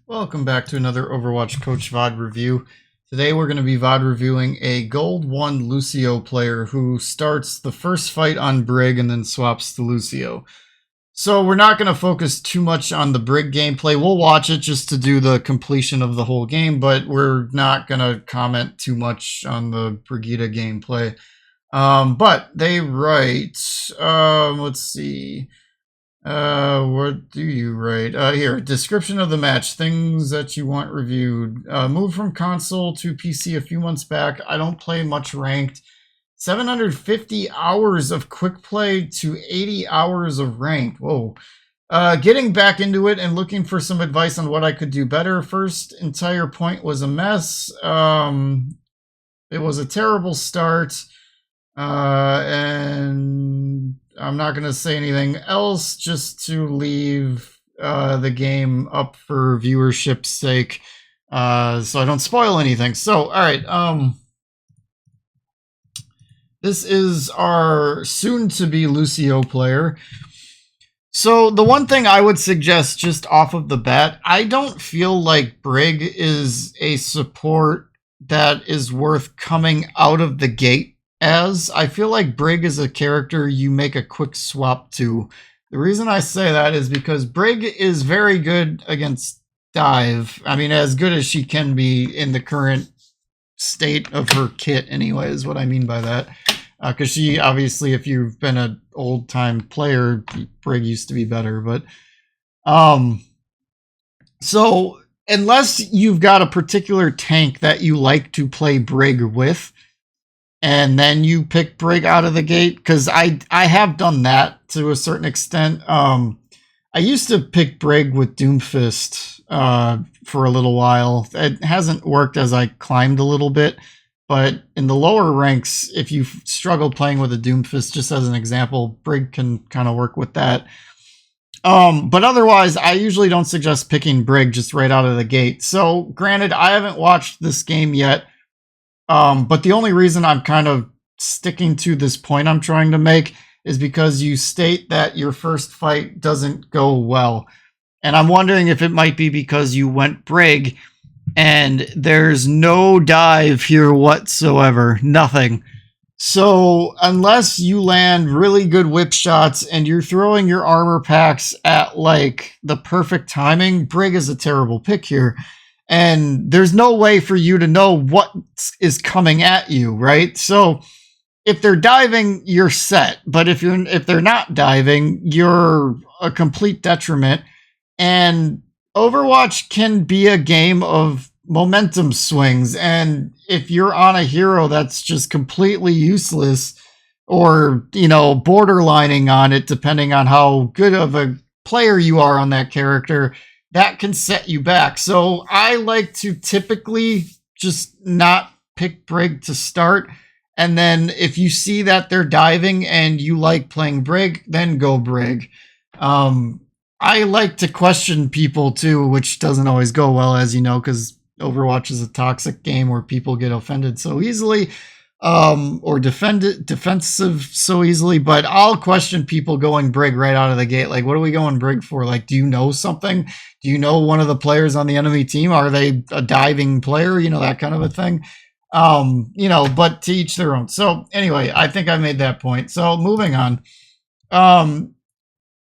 Welcome back to another Overwatch Coach VOD review. Today we're going to be VOD reviewing a Gold 1 Lucio player who starts the first fight on Brig and then swaps to Lucio. So we're not going to focus too much on the Brig gameplay. We'll watch it just to do the completion of the whole game, but we're not going to comment too much on the Brigida gameplay. But they write, let's see. What do you write? Here, description of the match, things that you want reviewed. Moved from console to PC a few months back. I don't play much ranked. 750 hours of quick play to 80 hours of ranked. Whoa. Getting back into it and looking for some advice on what I could do better. First entire point was a mess. It was a terrible start. And I'm not going to say anything else just to leave the game up for viewership's sake, so I don't spoil anything. So, all right, this is our soon-to-be Lucio player. So the one thing I would suggest just off of the bat, I don't feel like Brig is a support that is worth coming out of the gate as. I feel like Brig is a character you make a quick swap to. The reason I say that is because Brig is very good against dive. I mean, as good as she can be in the current state of her kit anyway, is what I mean by that. Because she, obviously, if you've been an old-time player, Brig used to be better. But, so, unless you've got a particular tank that you like to play Brig with, and then you pick Brig out of the gate, because I have done that to a certain extent. I used to pick Brig with Doomfist for a little while. It hasn't worked as I climbed a little bit, but in the lower ranks, if you struggle playing with a Doomfist, just as an example, Brig can kind of work with that. But otherwise, I usually don't suggest picking Brig just right out of the gate. So, granted, I haven't watched this game yet. But the only reason I'm kind of sticking to this point I'm trying to make is because you state that your first fight doesn't go well. And I'm wondering if it might be because you went Brig and there's no dive here whatsoever. Nothing. So unless you land really good whip shots and you're throwing your armor packs at like the perfect timing, Brig is a terrible pick here. And there's no way for you to know what is coming at you, right? So if they're diving, you're set. But if they're not diving, you're a complete detriment. And Overwatch can be a game of momentum swings. And if you're on a hero that's just completely useless, or, you know, borderlining on it, depending on how good of a player you are on that character, that can set you back. So I like to typically just not pick Brig to start. And then if you see that they're diving and you like playing Brig, then go Brig. I like to question people too, which doesn't always go well, as you know, because Overwatch is a toxic game where people get offended so easily. Or defensive so easily, but I'll question people going Brig right out of the gate. Like, what are we going Brig for? Like, do you know something? Do you know one of the players on the enemy team? Are they a diving player? You know, that kind of a thing. You know, but to each their own. So anyway, I think I made that point. So moving on.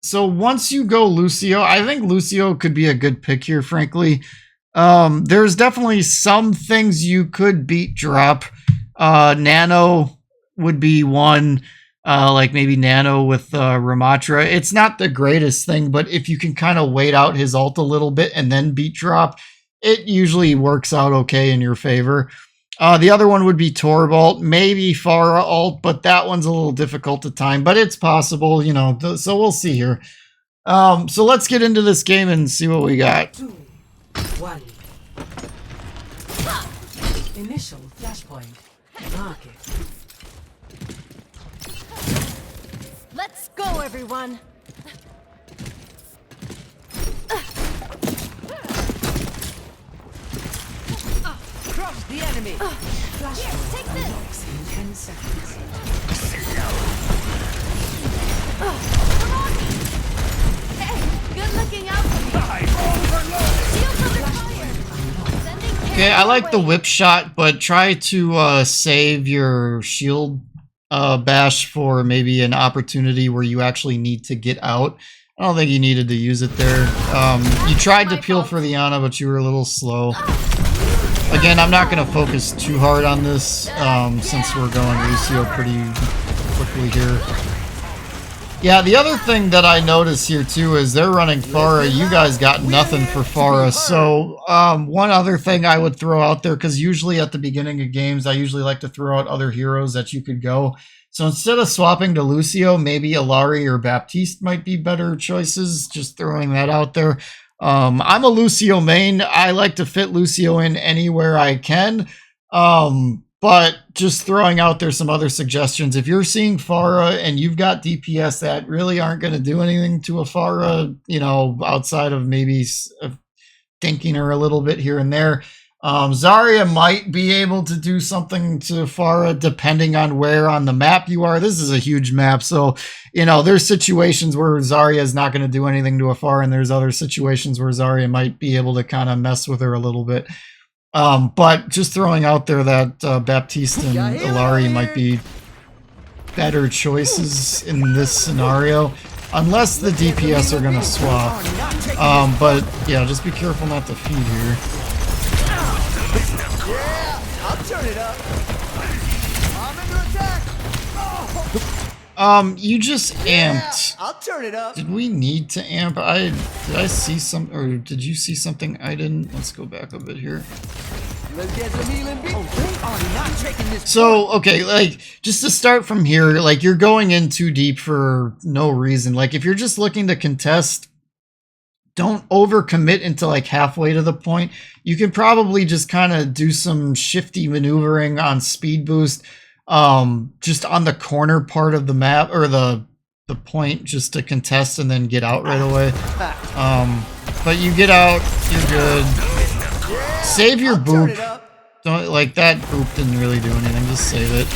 So once you go Lucio, I think Lucio could be a good pick here, frankly. There's definitely some things you could beat drop. Nano would be one, like maybe Nano with Ramatra. It's not the greatest thing, but if you can kind of wait out his ult a little bit and then beat drop, it usually works out okay in your favor. The other one would be Torvald, maybe Pharah ult, but that one's a little difficult to time, but it's possible, you know, so we'll see here. So let's get into this game and see what we got. 2, 1. Initial flashpoint. Mark it. Let's go, everyone! Crush the enemy! Flashpoint take this. unlocks in 10 seconds. Come on! Hey, good looking out for me! I'm overloaded! Shields over Okay, I like the whip shot, but try to save your shield bash for maybe an opportunity where you actually need to get out. I don't think you needed to use it there. You tried to peel for the Ana, but you were a little slow. Again, I'm not going to focus too hard on this since we're going Lucio pretty quickly here. Yeah, the other thing that I notice here too is they're running Pharah. You guys got nothing for Pharah. So one other thing I would throw out there, because usually at the beginning of games, I usually like to throw out other heroes that you could go. So instead of swapping to Lucio, maybe Ilari or Baptiste might be better choices. Just throwing that out there. I'm a Lucio main. I like to fit Lucio in anywhere I can. But just throwing out there some other suggestions. If you're seeing Pharah and you've got DPS that really aren't going to do anything to a Pharah, you know, outside of maybe dinking her a little bit here and there, Zarya might be able to do something to Pharah depending on where on the map you are. This is a huge map, so, you know, there's situations where Zarya is not going to do anything to a Pharah, and there's other situations where Zarya might be able to kind of mess with her a little bit. But just throwing out there that Baptiste and Ilari might be better choices in this scenario, unless the DPS are going to swap. But yeah, just be careful not to feed here. Yeah, I'll turn it up. I'm under attack. You just amped. I'll turn it up. Did we need to amp? Did I see some, or did you see something I didn't? Let's go back a bit here. Let's get some healing. They are not taking this. So, okay, like, just to start from here, like, you're going in too deep for no reason. Like, if you're just looking to contest, don't overcommit into, like, halfway to the point. You can probably just kind of do some shifty maneuvering on speed boost, just on the corner part of the map, or the point, just to contest and then get out right away. But you get out, you're good. Save your boop. Don't, like, that boop didn't really do anything. Just save it.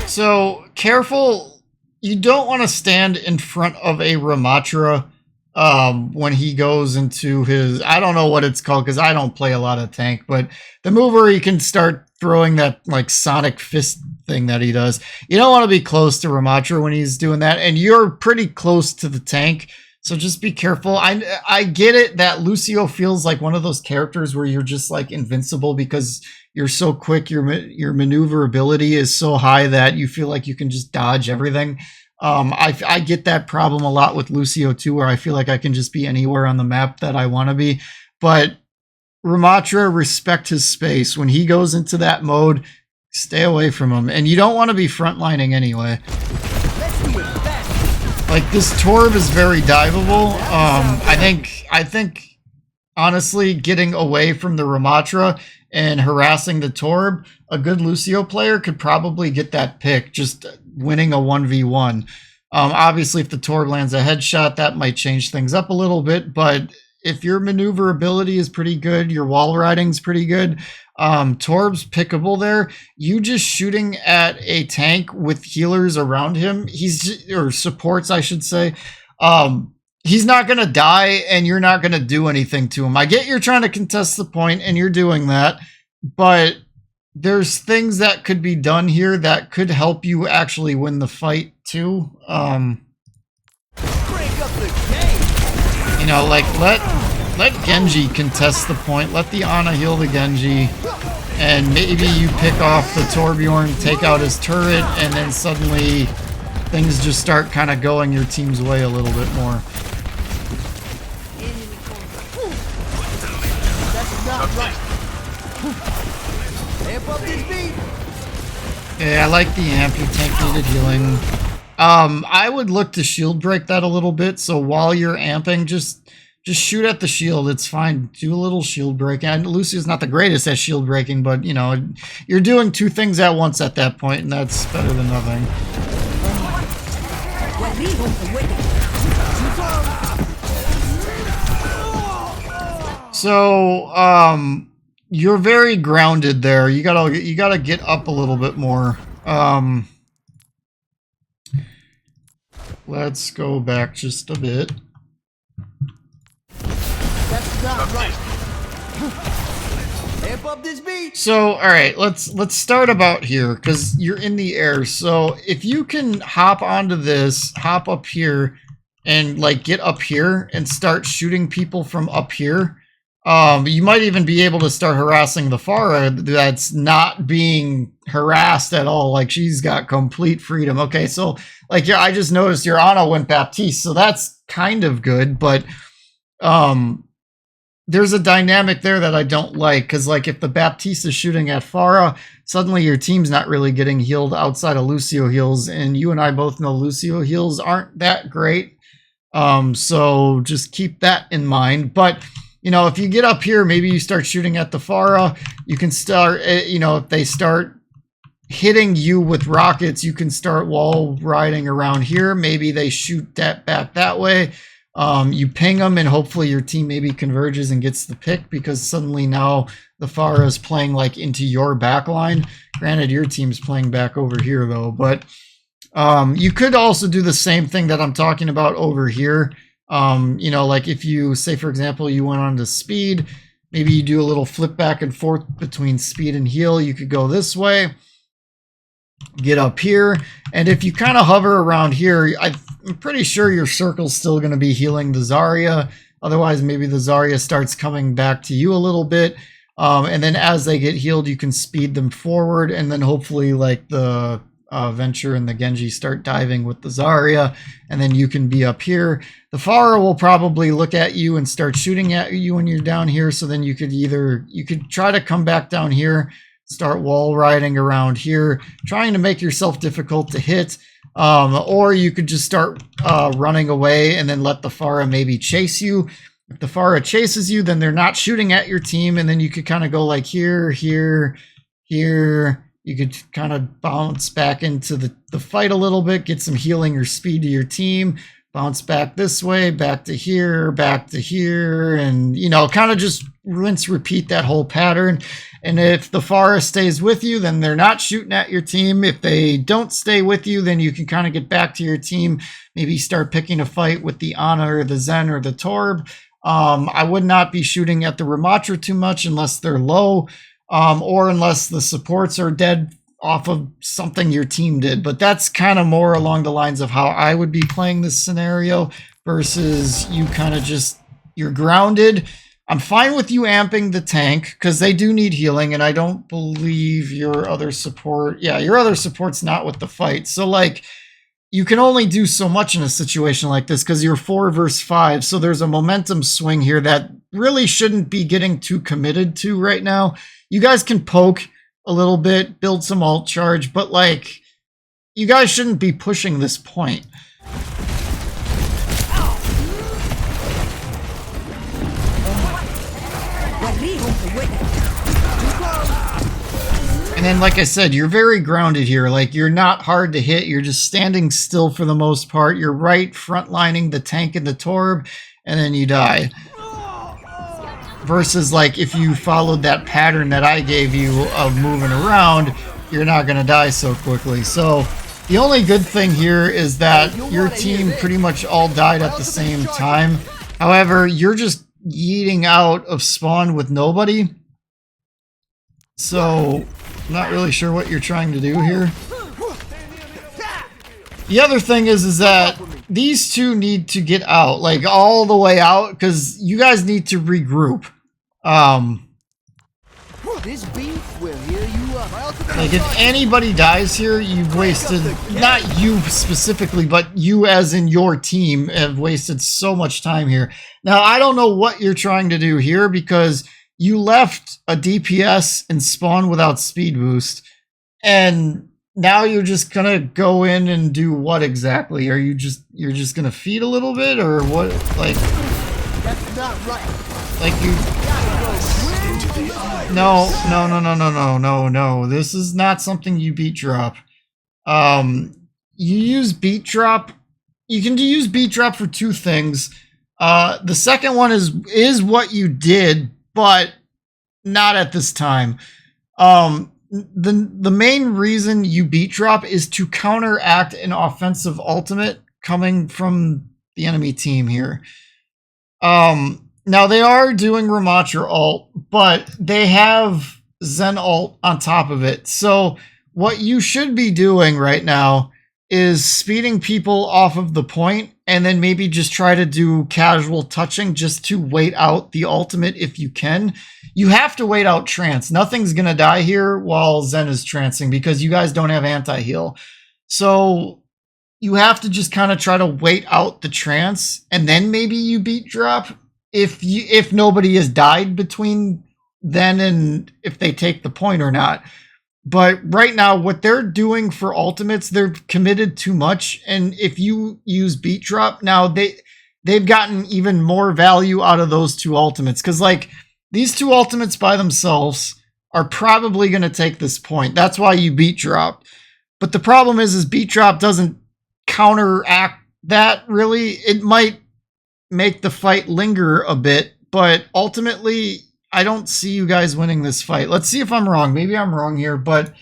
So careful. You don't want to stand in front of a Ramatra when he goes into his, I don't know what it's called because I don't play a lot of tank, but the move where he can start throwing that like sonic fist thing that he does. You don't want to be close to Ramatra when he's doing that, and you're pretty close to the tank, so just be careful. I get it that Lucio feels like one of those characters where you're just like invincible because you're so quick, your maneuverability is so high that you feel like you can just dodge everything. I get that problem a lot with Lucio too, where I feel like I can just be anywhere on the map that I want to be. But Ramatra, respect his space. When he goes into that mode, stay away from him. And you don't want to be frontlining anyway. Like, this Torb is very diveable. I think honestly, getting away from the Ramatra and harassing the Torb, a good Lucio player could probably get that pick, just winning a 1v1. Obviously, if the Torb lands a headshot, that might change things up a little bit, but if your maneuverability is pretty good, your wall riding's pretty good, Torb's pickable there. You just shooting at a tank with healers around him, or supports, I should say, he's not going to die, and you're not going to do anything to him. I get you're trying to contest the point, and you're doing that, but there's things that could be done here that could help you actually win the fight, too. You know, like, let Genji contest the point, let the Ana heal the Genji, and maybe you pick off the Torbjorn, take out his turret, and then suddenly things just start kind of going your team's way a little bit more. Yeah, I like the amp. Your tank needed healing. I would look to shield break that a little bit, so while you're amping, just shoot at the shield. It's fine. Do a little shield break. And Lucio's not the greatest at shield breaking, but, you know, you're doing two things at once at that point, and that's better than nothing. So, you're very grounded there. You gotta get up a little bit more. let's go back just a bit. That's not right. Amp up this beat. So, all right, let's start about here because you're in the air. So if you can hop onto this, hop up here, and like get up here and start shooting people from up here, you might even be able to start harassing the Pharah that's not being harassed at all. Like she's got complete freedom. Okay, so like yeah, I just noticed your Ana went Baptiste, so that's kind of good, but there's a dynamic there that I don't like, because like if the Baptiste is shooting at Pharah, suddenly your team's not really getting healed outside of Lucio heals, and you and I both know Lucio heals aren't that great. So just keep that in mind. But you know, if you get up here, maybe you start shooting at the Pharah, you can start, you know, if they start hitting you with rockets, you can start wall riding around here. Maybe they shoot that back that way. You ping them and hopefully your team maybe converges and gets the pick, because suddenly now the Pharah is playing like into your back line. Granted, your team's playing back over here though, but you could also do the same thing that I'm talking about over here. You know, like if you say, for example, you went on to speed, maybe you do a little flip back and forth between speed and heal. You could go this way, get up here, and if you kind of hover around here, I'm pretty sure your circle's still going to be healing the Zarya. Otherwise, maybe the Zarya starts coming back to you a little bit. And then as they get healed, you can speed them forward, and then hopefully like the Venture and the Genji start diving with the Zarya, and then you can be up here. The Pharah will probably look at you and start shooting at you when you're down here, so then you could try to come back down here, start wall riding around here, trying to make yourself difficult to hit, or you could just start running away and then let the Pharah maybe chase you. If the Pharah chases you, then they're not shooting at your team, and then you could kind of go like here, here, here. You could kind of bounce back into the fight a little bit, get some healing or speed to your team, bounce back this way, back to here, and, you know, kind of just rinse, repeat that whole pattern. And if the Pharah stays with you, then they're not shooting at your team. If they don't stay with you, then you can kind of get back to your team, maybe start picking a fight with the Ana or the Zen or the Torb. I would not be shooting at the Ramatra too much unless they're low. Or unless the supports are dead off of something your team did. But that's kind of more along the lines of how I would be playing this scenario versus you kind of just, you're grounded. I'm fine with you amping the tank because they do need healing, and I don't believe your other support, yeah, your other support's not with the fight. So like, you can only do so much in a situation like this because you're 4 versus 5. So there's a momentum swing here that really shouldn't be getting too committed to right now. You guys can poke a little bit, build some alt charge, but like, you guys shouldn't be pushing this point. And then, like I said, you're very grounded here. Like, you're not hard to hit. You're just standing still for the most part. You're right frontlining the tank and the Torb, and then you die. Versus, like, if you followed that pattern that I gave you of moving around, you're not going to die so quickly. So, the only good thing here is that your team pretty much all died at the same time. However, you're just yeeting out of spawn with nobody. So, I'm not really sure what you're trying to do here. The other thing is that these two need to get out, like all the way out, because you guys need to regroup. This beef will heal you up. Like if anybody dies here, you've wasted, not you specifically, but you as in your team have wasted so much time here. Now, I don't know what you're trying to do here because you left a DPS and spawn without speed boost, and now you're just gonna go in and do what exactly? You're just gonna feed a little bit, or what? Like, That's not right. Like you? No. This is not something you beat drop. You use beat drop. You can use beat drop for two things. The second one is what you did, but not at this time. The main reason you beat drop is to counteract an offensive ultimate coming from the enemy team here. Now they are doing Ramatra ult, but they have Zen ult on top of it. So what you should be doing right now is speeding people off of the point and then maybe just try to do casual touching just to wait out the ultimate if you can. You have to wait out trance. Nothing's going to die here while Zen is trancing because you guys don't have anti-heal. So you have to just kind of try to wait out the trance and then maybe you beat drop if nobody has died between then and if they take the point or not. But right now, what they're doing for ultimates, they're committed too much. And if you use beat drop, now they've gotten even more value out of those two ultimates. Because like these two ultimates by themselves are probably going to take this point. That's why you beat drop. But the problem is beat drop doesn't counteract that really. It might make the fight linger a bit, but ultimately I don't see you guys winning this fight. Let's see if I'm wrong. Maybe I'm wrong here, but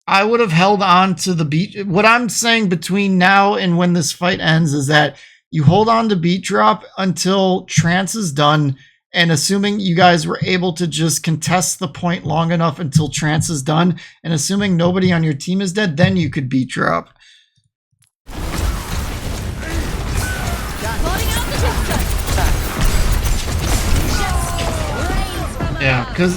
I would have held on to the beat. What I'm saying between now and when this fight ends is that you hold on to beat drop until trance is done, and assuming you guys were able to just contest the point long enough until trance is done, and assuming nobody on your team is dead, then you could beat drop. Yeah, because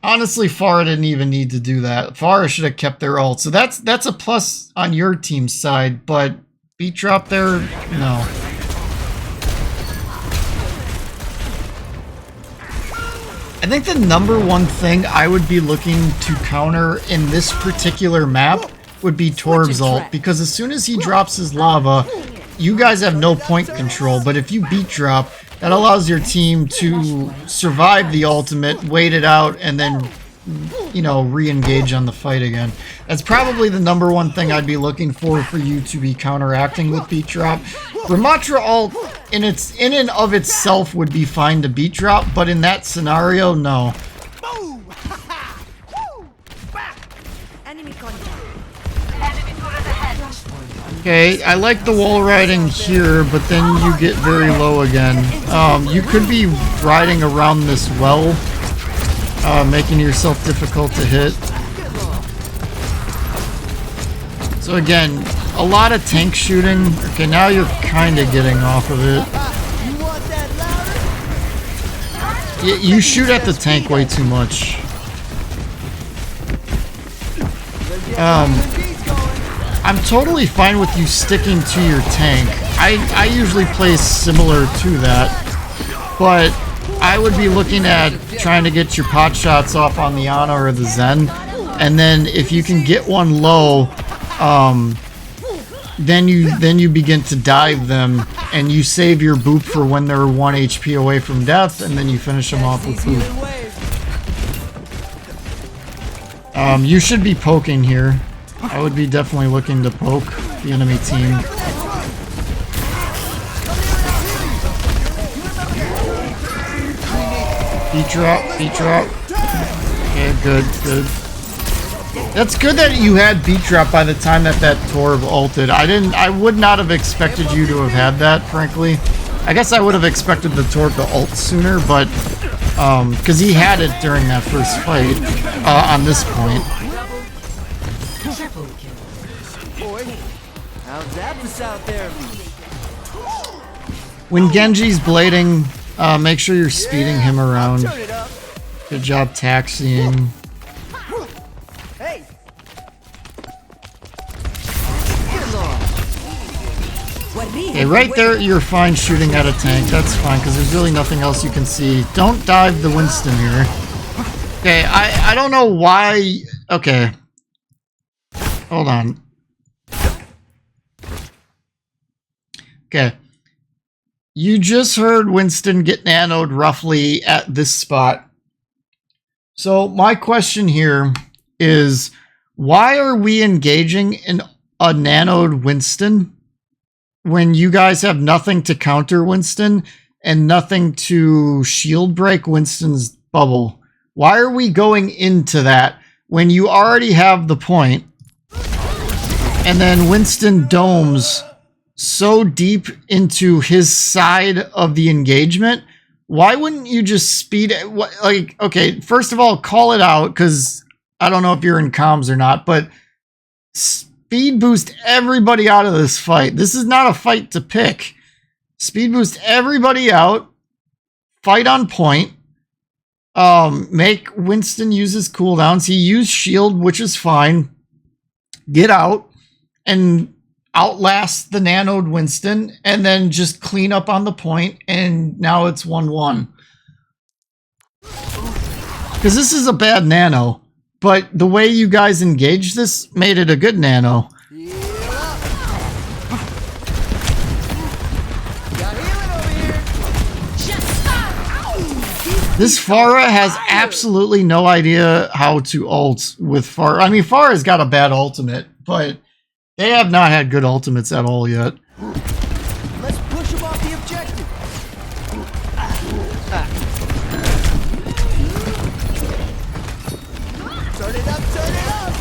honestly, Pharah didn't even need to do that. Pharah should have kept their ult. So that's a plus on your team's side, but beat drop there, no. I think the number one thing I would be looking to counter in this particular map would be Torb's ult, because as soon as he drops his lava, you guys have no point control, but if you beat drop, that allows your team to survive the ultimate, wait it out, and then, you know, re-engage on the fight again. That's probably the number one thing I'd be looking for you to be counteracting with beat drop. Ramatra ult in and of itself would be fine to beat drop, but in that scenario, no. Okay, I like the wall riding here, but then you get very low again. You could be riding around this well, making yourself difficult to hit. So again, a lot of tank shooting. Okay, now you're kind of getting off of it. You shoot at the tank way too much. I'm totally fine with you sticking to your tank. I usually play similar to that, but I would be looking at trying to get your pot shots off on the Ana or the Zen, and then if you can get one low, then you begin to dive them, and you save your boop for when they're 1 HP away from death, and then you finish them off with boop. You should be poking here. I would be definitely looking to poke the enemy team. Beat drop, beat drop. Okay, good, good. That's good that you had beat drop by the time that Torb ulted. I would not have expected you to have had that, frankly. I guess I would have expected the Torb to ult sooner, but because he had it during that first fight on this point. Out there. When Genji's blading, make sure you're speeding him around. Good job taxiing. Hey. Okay, right there, you're fine shooting at a tank. That's fine, because there's really nothing else you can see. Don't dive the Winston here. Okay, I don't know why... Okay. Hold on. Okay. You just heard Winston get nanoed roughly at this spot. So my question here is, why are we engaging in a nanoed Winston when you guys have nothing to counter Winston and nothing to shield break Winston's bubble? Why are we going into that when you already have the point and then Winston domes so deep into his side of the engagement. Why wouldn't you just speed it? Like, okay, first of all, call it out, because I don't know if you're in comms or not, but speed boost everybody out of this fight. This is not a fight to pick. Speed boost everybody out. Fight on point. Make Winston use his cooldowns. He used shield, which is fine. Get out and outlast the nanoed Winston, and then just clean up on the point, and now it's 1-1. Because this is a bad nano, but the way you guys engaged this made it a good nano. This Pharah has absolutely no idea how to ult with Pharah. I mean, Pharah's got a bad ultimate, but they have not had good ultimates at all yet. Let's push him off the objective. Turn it up, turn it up.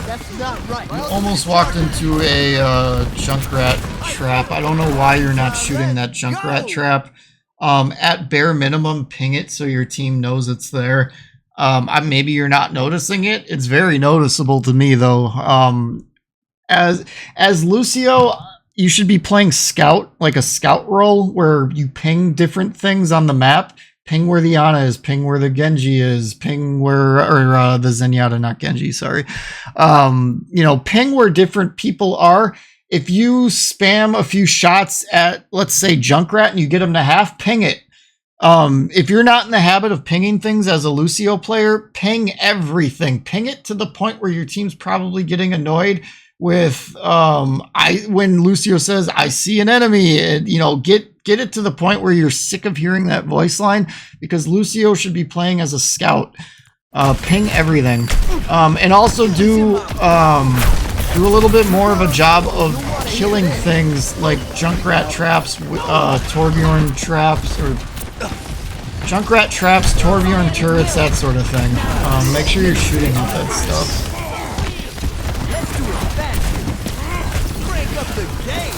That's not right. You almost walked into a Junkrat trap. I don't know why you're not shooting that Junkrat trap. At bare minimum, ping it so your team knows it's there. Maybe you're not noticing it. It's very noticeable to me, though. As Lucio, you should be playing scout, like a scout role, where you ping different things on the map. Ping where the Ana is, ping where the Genji is, ping where, or the Zenyatta, not Genji, sorry. You know, ping where different people are. If you spam a few shots at, let's say, Junkrat, and you get them to half, ping it. If you're not in the habit of pinging things as a Lucio player, ping everything. Ping it to the point where your team's probably getting annoyed with when Lucio says, "I see an enemy," and, you know, get it to the point where you're sick of hearing that voice line, because Lucio should be playing as a scout. Ping everything, and also do a little bit more of a job of killing things like Junkrat traps, Torbjorn traps, or Junkrat traps, Torbjorn turrets, that sort of thing. Make sure you're shooting at that stuff. Let's do it fast. Break up the game.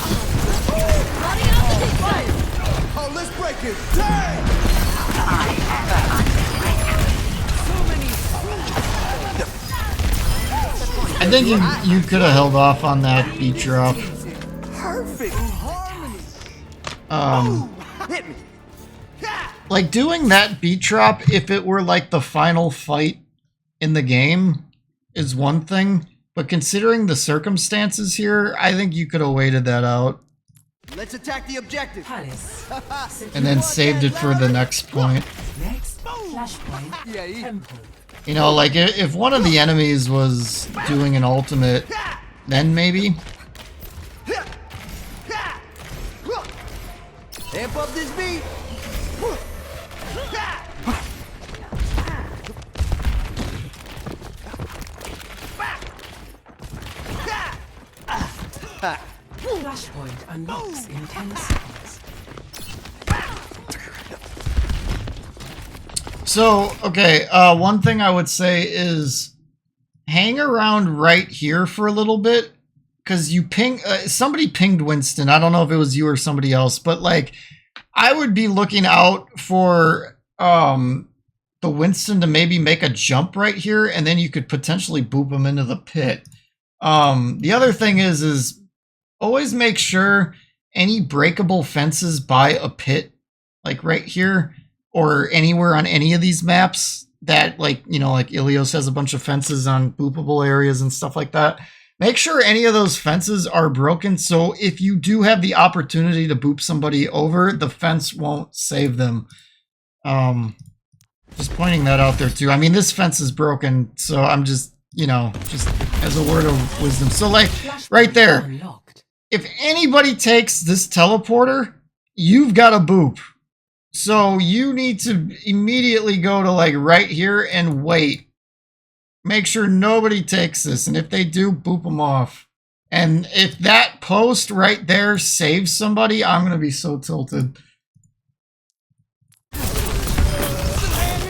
Oh, let's break it. Dang! I think you could have held off on that beat drop. Perfect harmony. Hit me. Like, doing that beat drop, if it were like the final fight in the game, is one thing. But considering the circumstances here, I think you could have waited that out. Let's attack the objective. Palace. And then saved it for the next point. Next flashpoint. Yeah, Temple. You know, like, if one of the enemies was doing an ultimate, then maybe. Amp up this beat. Flashpoint unlocks in 10 seconds. So, okay, one thing I would say is hang around right here for a little bit, because you ping, somebody pinged Winston. I don't know if it was you or somebody else, but like, I would be looking out for the Winston to maybe make a jump right here, and then you could potentially boop him into the pit. The other thing is always make sure any breakable fences by a pit, like right here, or anywhere on any of these maps that, like, you know, like Ilios has a bunch of fences on boopable areas and stuff like that. Make sure any of those fences are broken, so if you do have the opportunity to boop somebody over, the fence won't save them. Just pointing that out there too. I mean, this fence is broken, so I'm just, you know, just as a word of wisdom. So, like, right there, if anybody takes this teleporter, you've got a boop. So you need to immediately go to, like, right here and wait. Make sure nobody takes this, and if they do, boop them off. And if that post right there saves somebody, I'm going to be so tilted.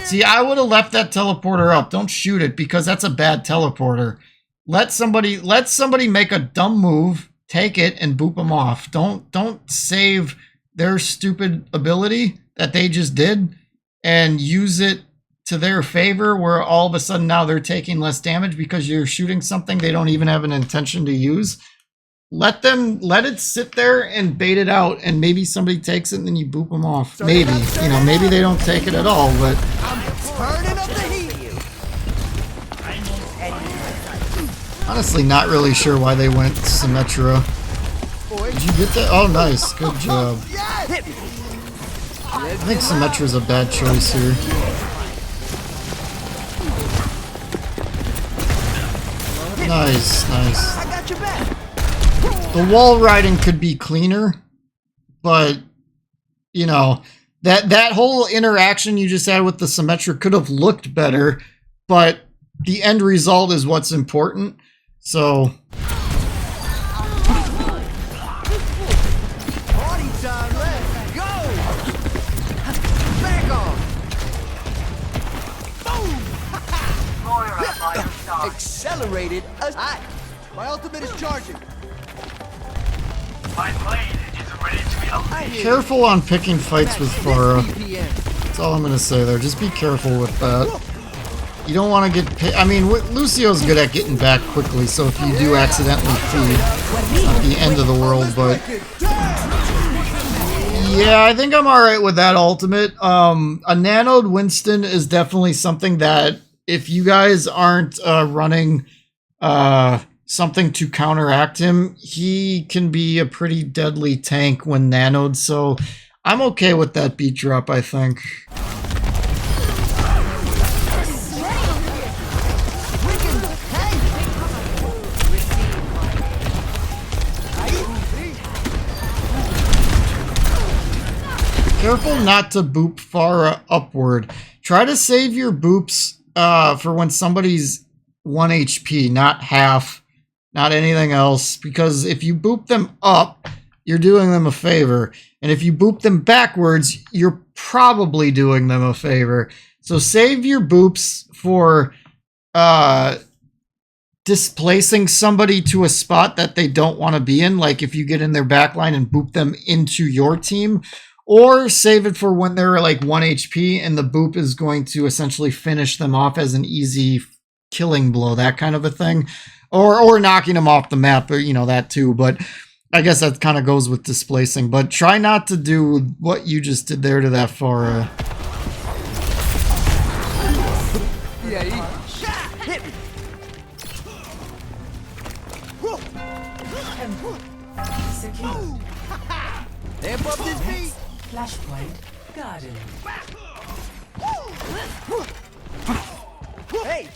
See, I would have left that teleporter up. Don't shoot it because that's a bad teleporter. Let somebody make a dumb move, take it, and boop them off. Don't save their stupid ability that they just did and use it to their favor where all of a sudden now they're taking less damage because you're shooting something they don't even have an intention to use. Let it sit there and bait it out, and maybe somebody takes it and then you boop them off. Maybe, you know, maybe they don't take it at all, but Turning up the heat. honestly not really sure why they went Symmetra. Did you get that? Oh, nice. Good job. I think Symmetra's a bad choice here. Nice, nice. I got your back. The wall riding could be cleaner, but you know, that whole interaction you just had with the Symmetra could have looked better, but the end result is what's important. So Party time, let's go. Back off. Boom. Accelerated attack. My ultimate is charging. My blade is ready to be unleashed. careful on picking fights with Farah. BPM. That's all I'm gonna say there. Just be careful with that. You don't want to get I mean, Lucio's good at getting back quickly, so if you do accidentally feed, it's not the end of the world, but yeah, I think I'm alright with that ultimate. A nanoed Winston is definitely something that if you guys aren't running something to counteract him, he can be a pretty deadly tank when nanoed, so I'm okay with that beat drop, I think. Careful not to boop Farah upward. Try to save your boops for when somebody's 1 HP, not half, not anything else. Because if you boop them up, you're doing them a favor. And if you boop them backwards, you're probably doing them a favor. So save your boops for displacing somebody to a spot that they don't want to be in. Like if you get in their backline and boop them into your team. Or save it for when they're like 1 HP and the boop is going to essentially finish them off as an easy killing blow, that kind of a thing. Or knocking them off the map, or, you know, that too. But I guess that kind of goes with displacing. But try not to do what you just did there to that Farah. Secure. Amp up this beat. Flashpoint guarded. Hey.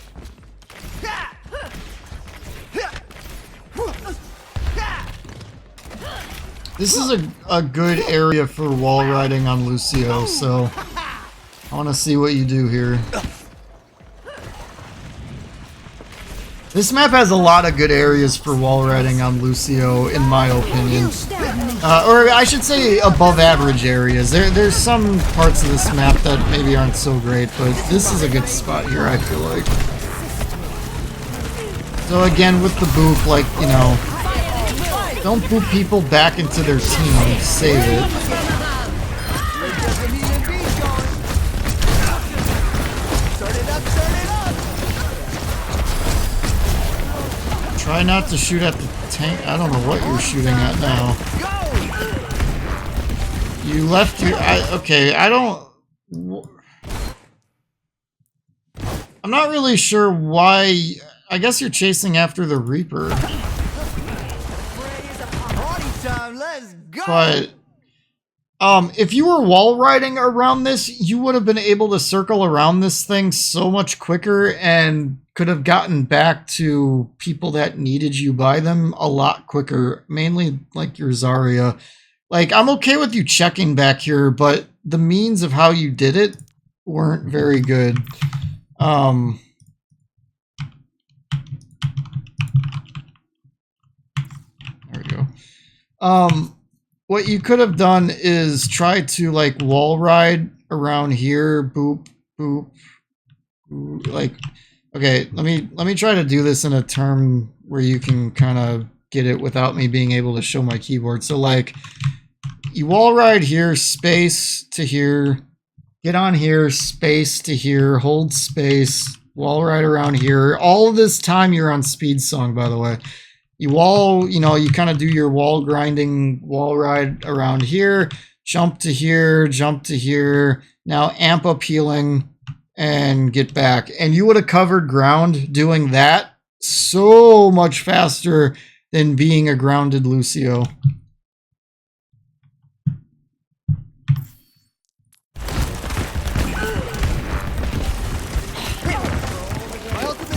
This is a good area for wall riding on Lucio, so I want to see what you do here. This map has a lot of good areas for wall riding on Lucio, in my opinion. Or I should say above average areas. There's some parts of this map that maybe aren't so great, but this is a good spot here, I feel like. So again, with the boop, like, you know, don't boop people back into their team, save it. Try not to shoot at the tank. I don't know what you're shooting at now. You left your... okay, I don't... I'm not really sure why... I guess you're chasing after the Reaper. But... if you were wall riding around this, you would have been able to circle around this thing so much quicker and could have gotten back to people that needed you by them a lot quicker. Mainly like your Zarya. Like, I'm okay with you checking back here, but the means of how you did it weren't very good. There we go. What you could have done is try to like wall ride around here, boop, boop. Like, okay, let me try to do this in a term where you can kind of get it without me being able to show my keyboard. So like, you wall ride here, space to here, get on here, space to here, hold space, wall ride around here. All of this time you're on speed song, by the way. You wall, you know, you kind of do your wall grinding, wall ride around here, jump to here, now amp up healing and get back. And you would have covered ground doing that so much faster than being a grounded Lucio.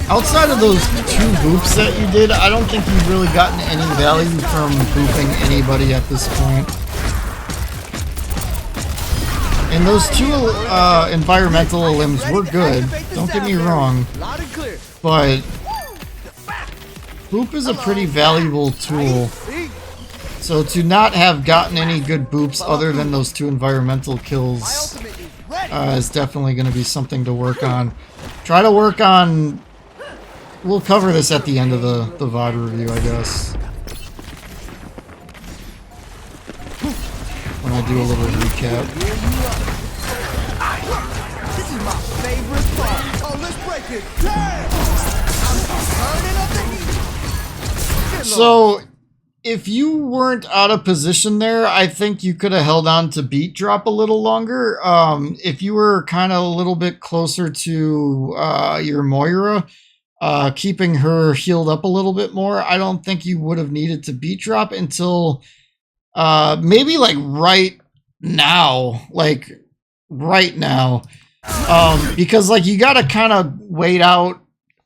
Outside of those 2 boops that you did, I don't think you've really gotten any value from booping anybody at this point. And those 2 environmental elims were good, don't get me wrong, but boop is a pretty valuable tool. So to not have gotten any good boops other than those 2 environmental kills is definitely going to be something to work on. Try to work on... We'll cover this at the end of the VOD review, I guess. When I do a little recap. This is my favorite part. Oh, let's break it. Yeah! I'm turning up the heat. So, if you weren't out of position there, I think you could have held on to beat drop a little longer. If you were kind of a little bit closer to your Moira, keeping her healed up a little bit more, I don't think you would have needed to beat drop until maybe like right now. Because like you got to kind of wait out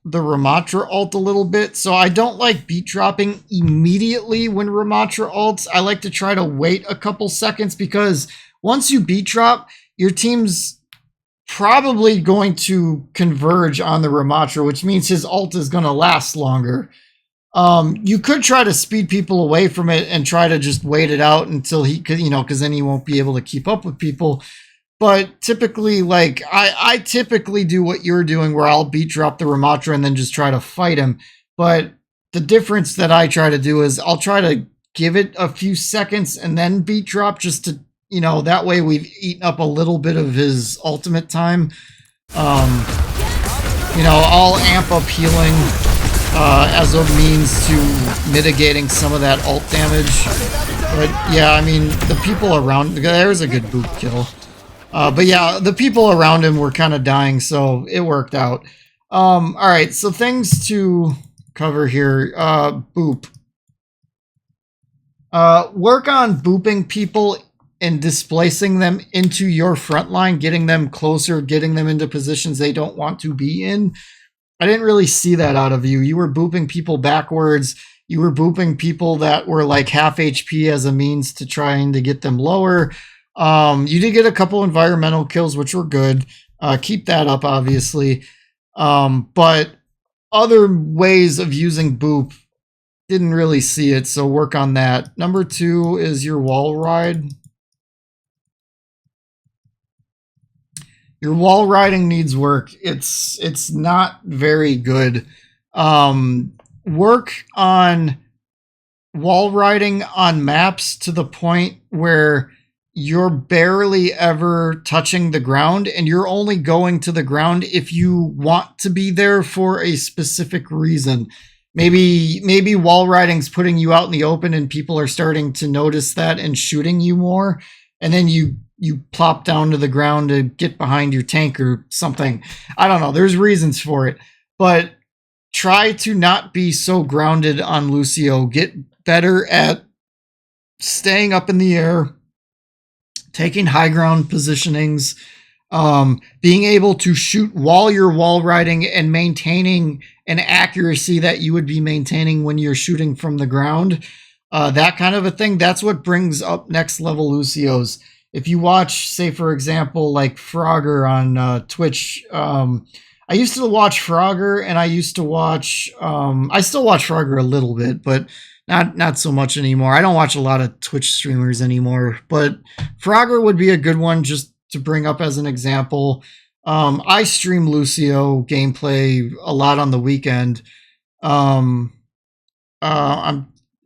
the Ramatra ult a little bit. So I don't like beat dropping immediately when Ramatra ults. I like to try to wait a couple seconds, because once you beat drop, your team's probably going to converge on the Ramatra, which means his ult is going to last longer. You could try to speed people away from it and try to just wait it out until he could, you know, because then he won't be able to keep up with people. But typically, like, I typically do what you're doing, where I'll beat drop the Ramatra and then just try to fight him. But the difference that I try to do is I'll try to give it a few seconds and then beat drop, just to, you know, that way we've eaten up a little bit of his ultimate time. You know, I'll amp up healing as a means to mitigating some of that ult damage. But yeah, I mean, the people around, there's a good boot kill. But yeah, the people around him were kind of dying, so it worked out. Alright, so things to cover here. Boop. Work on booping people and displacing them into your front line, getting them closer, getting them into positions they don't want to be in. I didn't really see that out of you. You were booping people backwards. You were booping people that were like half HP as a means to trying to get them lower. You did get a couple environmental kills, which were good. Keep that up, obviously. But other ways of using boop, didn't really see it, so work on that. Number 2 is your wall ride. Your wall riding needs work. It's not very good. Work on wall riding on maps to the point where you're barely ever touching the ground, and you're only going to the ground if you want to be there for a specific reason. Maybe wall riding's putting you out in the open and people are starting to notice that and shooting you more, and then you plop down to the ground to get behind your tank or something. I don't know. There's reasons for it, but try to not be so grounded on Lucio. Get better at staying up in the air, taking high ground positionings, being able to shoot while you're wall riding, and maintaining an accuracy that you would be maintaining when you're shooting from the ground. That kind of a thing. That's what brings up next level Lucios. If you watch, say, for example, like Frogger on Twitch, I used to watch Frogger, and I used to watch, I still watch Frogger a little bit, but not so much anymore. I don't watch a lot of Twitch streamers anymore, but Frogger would be a good one just to bring up as an example. I stream Lucio gameplay a lot on the weekend. I'm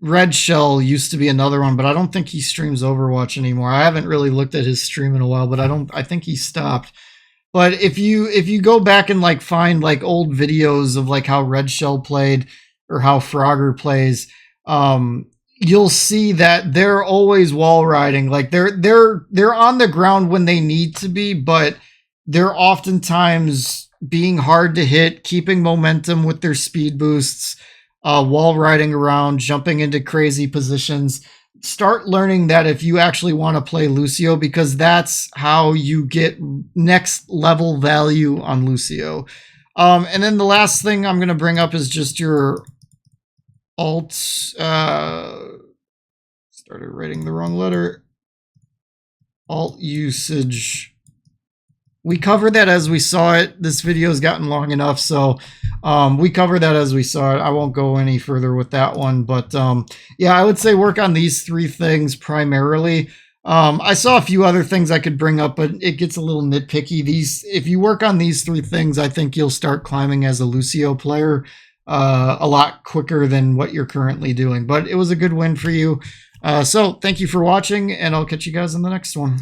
Red Shell used to be another one, but I don't think he streams Overwatch anymore. I haven't really looked at his stream in a while, but I think he stopped. But if you go back and like find like old videos of like how Red Shell played or how Frogger plays, you'll see that they're always wall riding. Like they're on the ground when they need to be, but they're oftentimes being hard to hit, keeping momentum with their speed boosts, wall riding around, jumping into crazy positions. Start learning that if you actually want to play Lucio, because that's how you get next level value on Lucio. And then the last thing I'm going to bring up is just your alt. Started writing the wrong letter. Alt usage. We covered that as we saw it. This video has gotten long enough, so we covered that as we saw it. I won't go any further with that one, but yeah, I would say work on these 3 things primarily. I saw a few other things I could bring up, but it gets a little nitpicky. If you work on these 3 things, I think you'll start climbing as a Lucio player a lot quicker than what you're currently doing. But it was a good win for you. So thank you for watching, and I'll catch you guys in the next one.